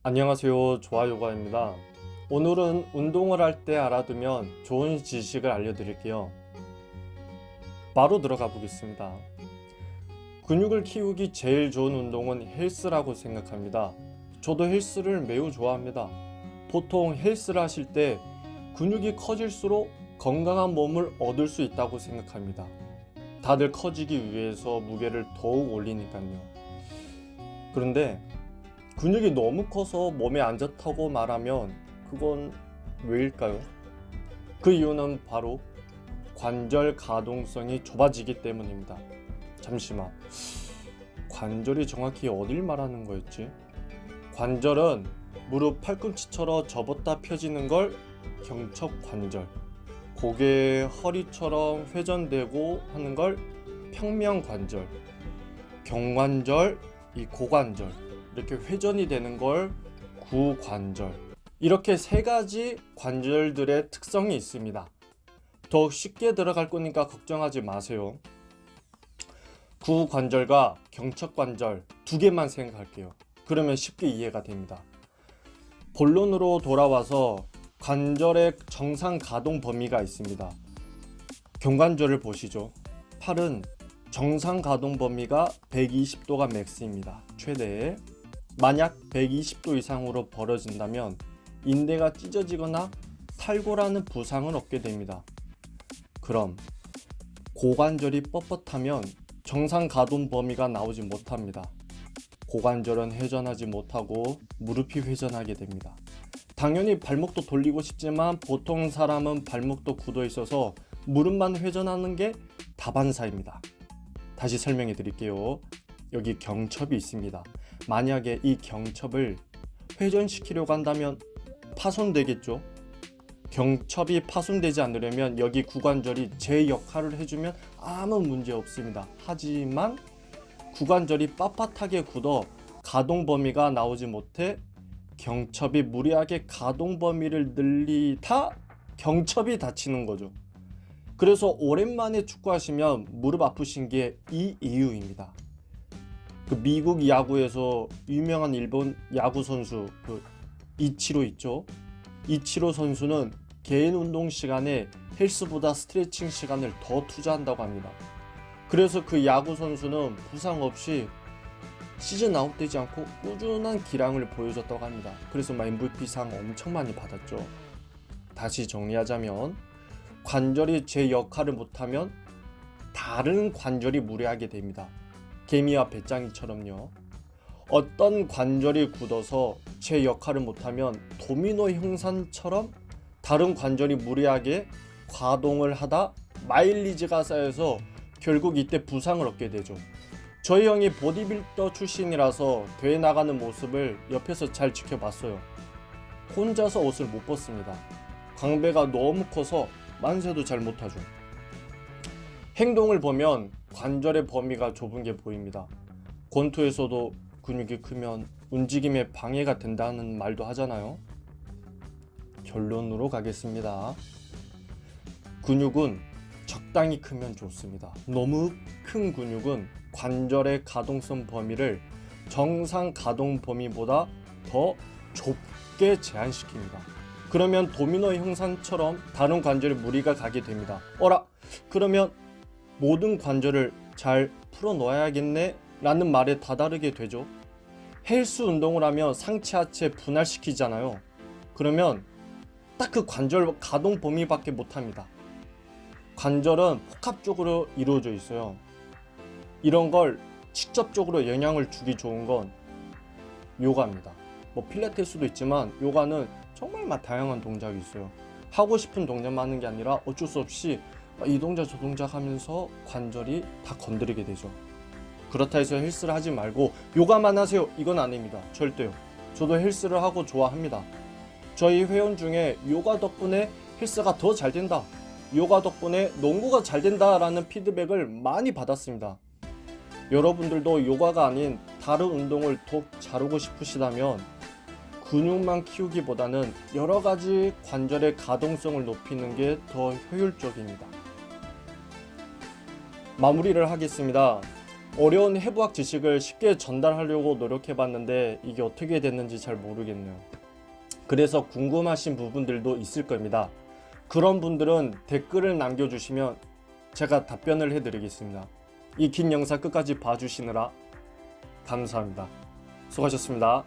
안녕하세요, 좋아요가입니다. 오늘은 운동을 할 때 알아두면 좋은 지식을 알려드릴게요. 바로 들어가 보겠습니다. 근육을 키우기 제일 좋은 운동은 헬스라고 생각합니다. 저도 헬스를 매우 좋아합니다. 보통 헬스를 하실 때 근육이 커질수록 건강한 몸을 얻을 수 있다고 생각합니다. 다들 커지기 위해서 무게를 더욱 올리니까요. 그런데 근육이 너무 커서 몸에 안 좋다고 말하면 그건 왜일까요? 그 이유는 바로 관절 가동성이 좁아지기 때문입니다. 잠시만, 관절이 정확히 어딜 말하는 거였지? 관절은 무릎 팔꿈치처럼 접었다 펴지는 걸 경첩관절, 고개 허리처럼 회전되고 하는 걸 평면관절, 경관절, 이 고관절, 이렇게 회전이 되는 걸 구관절. 이렇게 세 가지 관절들의 특성이 있습니다. 더 쉽게 들어갈 거니까 걱정하지 마세요. 구관절과 경첩관절 두 개만 생각할게요. 그러면 쉽게 이해가 됩니다. 본론으로 돌아와서 관절의 정상 가동 범위가 있습니다. 경관절을 보시죠. 팔은 정상 가동 범위가 120도가 맥스입니다. 최대. 만약 120도 이상으로 벌어진다면 인대가 찢어지거나 탈골하는 부상을 얻게 됩니다. 그럼 고관절이 뻣뻣하면 정상 가동 범위가 나오지 못합니다. 고관절은 회전하지 못하고 무릎이 회전하게 됩니다. 당연히 발목도 돌리고 싶지만 보통 사람은 발목도 굳어 있어서 무릎만 회전하는 게 다반사입니다. 다시 설명해 드릴게요. 여기 경첩이 있습니다. 만약에 이 경첩을 회전시키려고 한다면 파손되겠죠. 경첩이 파손되지 않으려면 여기 구관절이 제 역할을 해주면 아무 문제 없습니다. 하지만 구관절이 빳빳하게 굳어 가동 범위가 나오지 못해 경첩이 무리하게 가동 범위를 늘리다 경첩이 다치는 거죠. 그래서 오랜만에 축구하시면 무릎 아프신 게 이 이유입니다. 그 미국 야구에서 유명한 일본 야구 선수 이치로 있죠. 이치로 선수는 개인 운동 시간에 헬스보다 스트레칭 시간을 더 투자한다고 합니다. 그래서 그 야구 선수는 부상 없이 시즌 아웃되지 않고 꾸준한 기량을 보여줬다고 합니다. 그래서 MVP상 엄청 많이 받았죠. 다시 정리하자면 관절이 제 역할을 못하면 다른 관절이 무리하게 됩니다. 개미와 배짱이처럼요. 어떤 관절이 굳어서 제 역할을 못하면 도미노 형상처럼 다른 관절이 무리하게 가동을 하다 마일리지가 쌓여서 결국 이때 부상을 얻게 되죠. 저희 형이 보디빌더 출신이라서 대회 나가는 모습을 옆에서 잘 지켜봤어요. 혼자서 옷을 못 벗습니다. 광배가 너무 커서 만세도 잘 못하죠. 행동을 보면 관절의 범위가 좁은 게 보입니다. 권투에서도 근육이 크면 움직임에 방해가 된다는 말도 하잖아요. 결론으로 가겠습니다. 근육은 적당히 크면 좋습니다. 너무 큰 근육은 관절의 가동성 범위를 정상 가동 범위보다 더 좁게 제한시킵니다. 그러면 도미노 형상처럼 다른 관절에 무리가 가게 됩니다. 그러면 모든 관절을 잘 풀어 놓아야겠네 라는 말에 다다르게 되죠. 헬스 운동을 하면 상체 하체 분할시키잖아요. 그러면 딱 그 관절 가동 범위밖에 못합니다. 관절은 복합적으로 이루어져 있어요. 이런 걸 직접적으로 영향을 주기 좋은 건 요가입니다. 필라테스도 있지만 요가는 정말 다양한 동작이 있어요. 하고 싶은 동작만 하는 게 아니라 어쩔 수 없이 이 동작 저 동작 하면서 관절이 다 건드리게 되죠. 그렇다 해서 헬스를 하지 말고 요가만 하세요, 이건 아닙니다. 절대요. 저도 헬스를 하고 좋아합니다. 저희 회원 중에 요가 덕분에 헬스가 더 잘 된다, 요가 덕분에 농구가 잘 된다 라는 피드백을 많이 받았습니다. 여러분들도 요가가 아닌 다른 운동을 더 잘하고 싶으시다면 근육만 키우기보다는 여러 가지 관절의 가동성을 높이는 게 더 효율적입니다. 마무리를 하겠습니다. 어려운 해부학 지식을 쉽게 전달하려고 노력해봤는데 이게 어떻게 됐는지 잘 모르겠네요. 그래서 궁금하신 부분들도 있을 겁니다. 그런 분들은 댓글을 남겨주시면 제가 답변을 해드리겠습니다. 이 긴 영상 끝까지 봐주시느라 감사합니다. 수고하셨습니다.